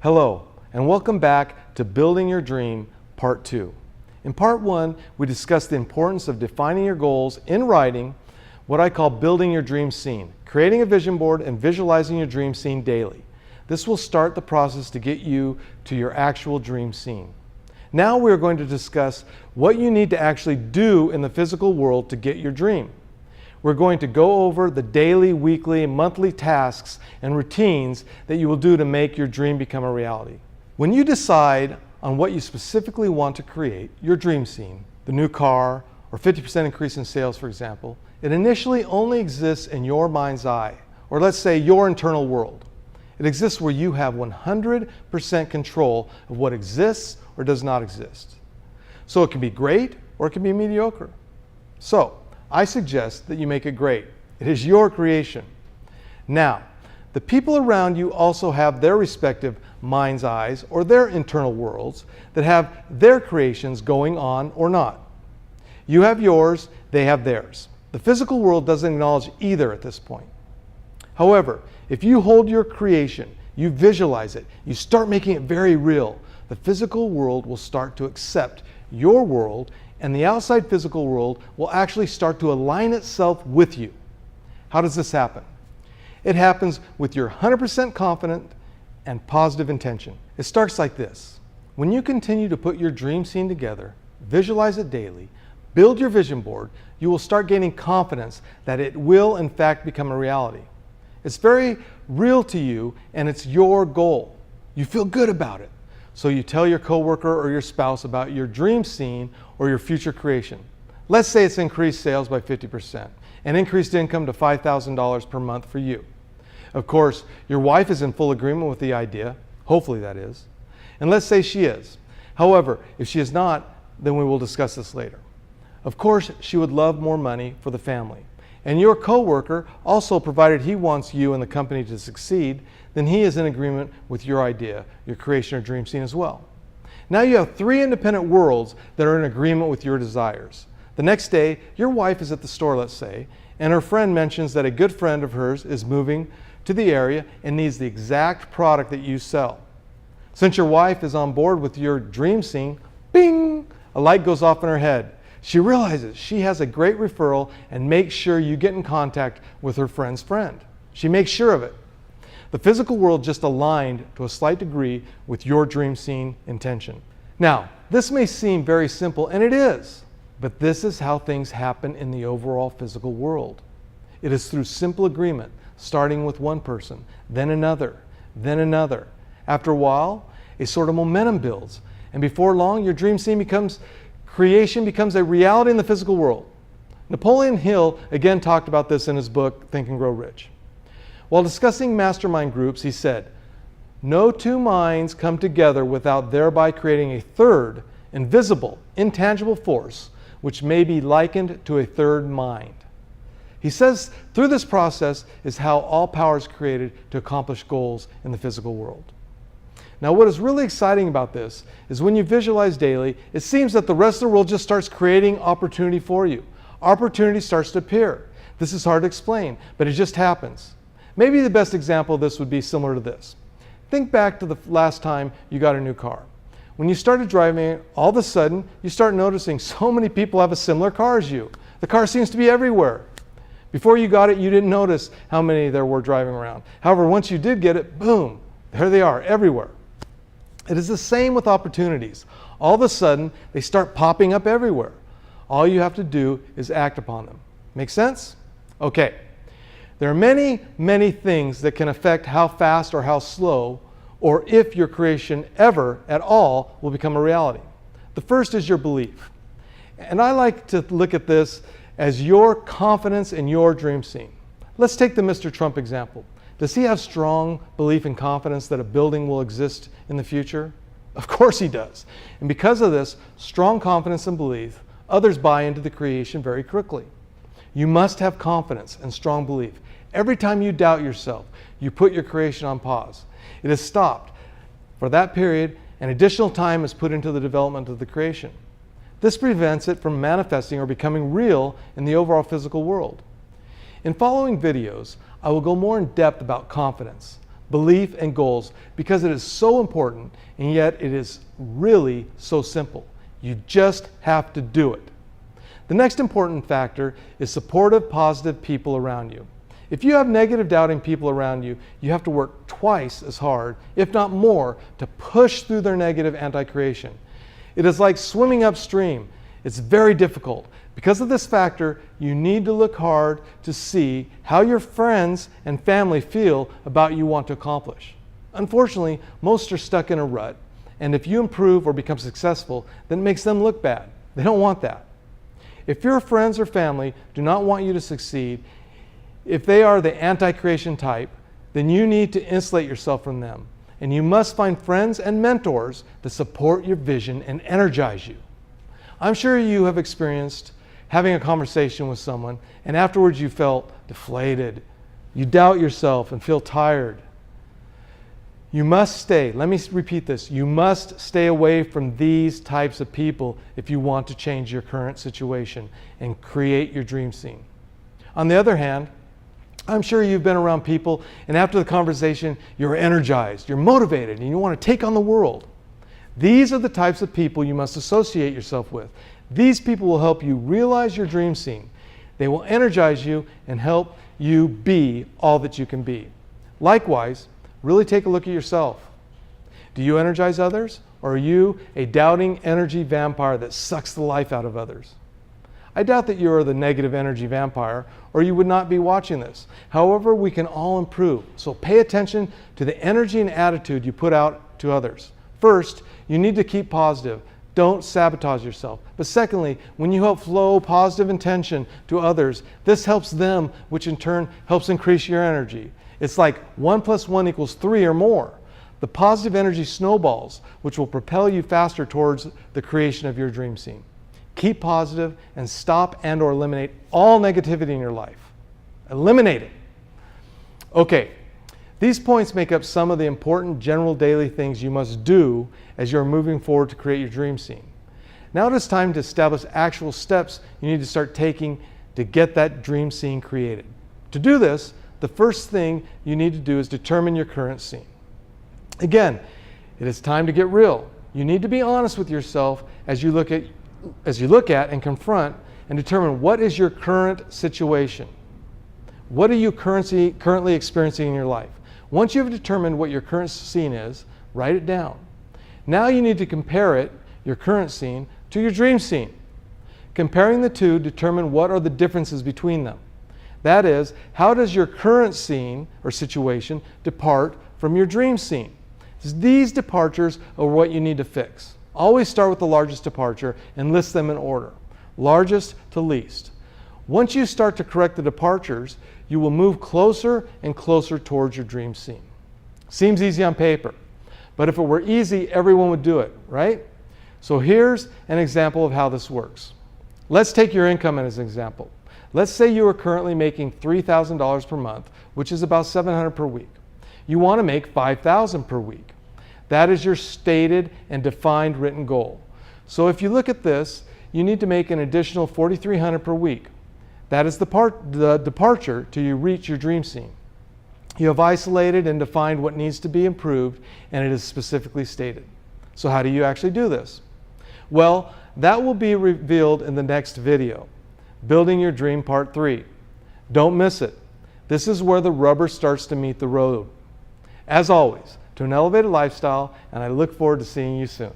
Hello, and welcome back to Building Your Dream, Part 2. In Part 1, we discussed the importance of defining your goals in writing, what I call building your dream scene, creating a vision board and visualizing your dream scene daily. This will start the process to get you to your actual dream scene. Now we are going to discuss what you need to actually do in the physical world to get your dream. We're going to go over the daily, weekly, and monthly tasks and routines that you will do to make your dream become a reality. When you decide on what you specifically want to create, your dream scene, the new car, or 50% increase in sales, for example, it initially only exists in your mind's eye, or let's say your internal world. It exists where you have 100% control of what exists or does not exist. So it can be great or it can be mediocre. So I suggest that you make it great. It is your creation. Now, the people around you also have their respective mind's eyes or their internal worlds that have their creations going on or not. You have yours, they have theirs. The physical world doesn't acknowledge either at this point. However, if you hold your creation, you visualize it, you start making it very real, the physical world will start to accept your world, and the outside physical world will actually start to align itself with you. How does this happen? It happens with your 100% confident and positive intention. It starts like this. When you continue to put your dream scene together, visualize it daily, build your vision board, you will start gaining confidence that it will in fact become a reality. It's very real to you and it's your goal. You feel good about it. So you tell your coworker or your spouse about your dream scene or your future creation. Let's say it's increased sales by 50% and increased income to $5,000 per month for you. Of course, your wife is in full agreement with the idea, hopefully that is. And let's say she is. However, if she is not, then we will discuss this later. Of course, she would love more money for the family. And your coworker also, provided he wants you and the company to succeed, then he is in agreement with your idea, your creation or dream scene as well. Now you have three independent worlds that are in agreement with your desires. The next day, your wife is at the store, let's say, and her friend mentions that a good friend of hers is moving to the area and needs the exact product that you sell. Since your wife is on board with your dream scene, bing, a light goes off in her head. She realizes she has a great referral and makes sure you get in contact with her friend's friend. She makes sure of it. The physical world just aligned to a slight degree with your dream scene intention. Now, this may seem very simple, and it is, but this is how things happen in the overall physical world. It is through simple agreement, starting with one person, then another, then another. After a while, a sort of momentum builds, and before long, your dream scene creation becomes a reality in the physical world. Napoleon Hill again talked about this in his book, Think and Grow Rich. While discussing mastermind groups, he said, "No two minds come together without thereby creating a third, invisible, intangible force, which may be likened to a third mind." He says through this process is how all power is created to accomplish goals in the physical world. Now, what is really exciting about this is when you visualize daily, it seems that the rest of the world just starts creating opportunity for you. Opportunity starts to appear. This is hard to explain, but it just happens. Maybe the best example of this would be similar to this. Think back to the last time you got a new car. When you started driving it, all of a sudden, you start noticing so many people have a similar car as you. The car seems to be everywhere. Before you got it, you didn't notice how many there were driving around. However, once you did get it, boom, there they are, everywhere. It is the same with opportunities. All of a sudden, they start popping up everywhere. All you have to do is act upon them. Make sense? Okay. There are many, many things that can affect how fast or how slow, or if your creation ever at all will become a reality. The first is your belief. And I like to look at this as your confidence in your dream scene. Let's take the Mr. Trump example. Does he have strong belief and confidence that a building will exist in the future? Of course he does. And because of this strong confidence and belief, others buy into the creation very quickly. You must have confidence and strong belief. Every time you doubt yourself, you put your creation on pause. It is stopped. For that period, an additional time is put into the development of the creation. This prevents it from manifesting or becoming real in the overall physical world. In following videos, I will go more in depth about confidence, belief, and goals because it is so important, and yet it is really so simple. You just have to do it. The next important factor is supportive, positive people around you. If you have negative, doubting people around you, you have to work twice as hard, if not more, to push through their negative anti-creation. It is like swimming upstream. It's very difficult. Because of this factor, you need to look hard to see how your friends and family feel about you want to accomplish. Unfortunately, most are stuck in a rut, and if you improve or become successful, then it makes them look bad. They don't want that. If your friends or family do not want you to succeed, if they are the anti-creation type, then you need to insulate yourself from them. And you must find friends and mentors to support your vision and energize you. I'm sure you have experienced having a conversation with someone and afterwards you felt deflated. You doubt yourself and feel tired. You must stay, let me repeat this, you must stay away from these types of people if you want to change your current situation and create your dream scene. On the other hand, I'm sure you've been around people and after the conversation you're energized, you're motivated, and you want to take on the world. These are the types of people you must associate yourself with. These people will help you realize your dream scene. They will energize you and help you be all that you can be. Likewise, really take a look at yourself. Do you energize others, or are you a doubting energy vampire that sucks the life out of others? I doubt that you are the negative energy vampire, or you would not be watching this. However, we can all improve, so pay attention to the energy and attitude you put out to others. First, you need to keep positive. Don't sabotage yourself. But secondly, when you help flow positive intention to others, this helps them, which in turn helps increase your energy. It's like 1 + 1 = 3 or more. The positive energy snowballs, which will propel you faster towards the creation of your dream scene. Keep positive and stop and/or eliminate all negativity in your life. Eliminate it. Okay, these points make up some of the important general daily things you must do as you're moving forward to create your dream scene. Now it is time to establish actual steps you need to start taking to get that dream scene created. To do this, the first thing you need to do is determine your current scene. Again, it is time to get real. You need to be honest with yourself as you look at and confront and determine what is your current situation. What are you currently experiencing in your life? Once you've determined what your current scene is, write it down. Now you need to compare it, your current scene, to your dream scene. Comparing the two, determine what are the differences between them. That is, how does your current scene or situation depart from your dream scene? These departures are what you need to fix. Always start with the largest departure and list them in order, largest to least. Once you start to correct the departures, you will move closer and closer towards your dream scene. Seems easy on paper, but if it were easy, everyone would do it, right? So here's an example of how this works. Let's take your income as an example. Let's say you are currently making $3,000 per month, which is about $700 per week. You want to make $5,000 per week. That is your stated and defined written goal. So if you look at this, you need to make an additional $4,300 per week. That is the departure till you reach your dream scene. You have isolated and defined what needs to be improved, and it is specifically stated. So how do you actually do this? Well, that will be revealed in the next video, Building Your Dream Part 3. Don't miss it. This is where the rubber starts to meet the road. As always, to an elevated lifestyle, and I look forward to seeing you soon.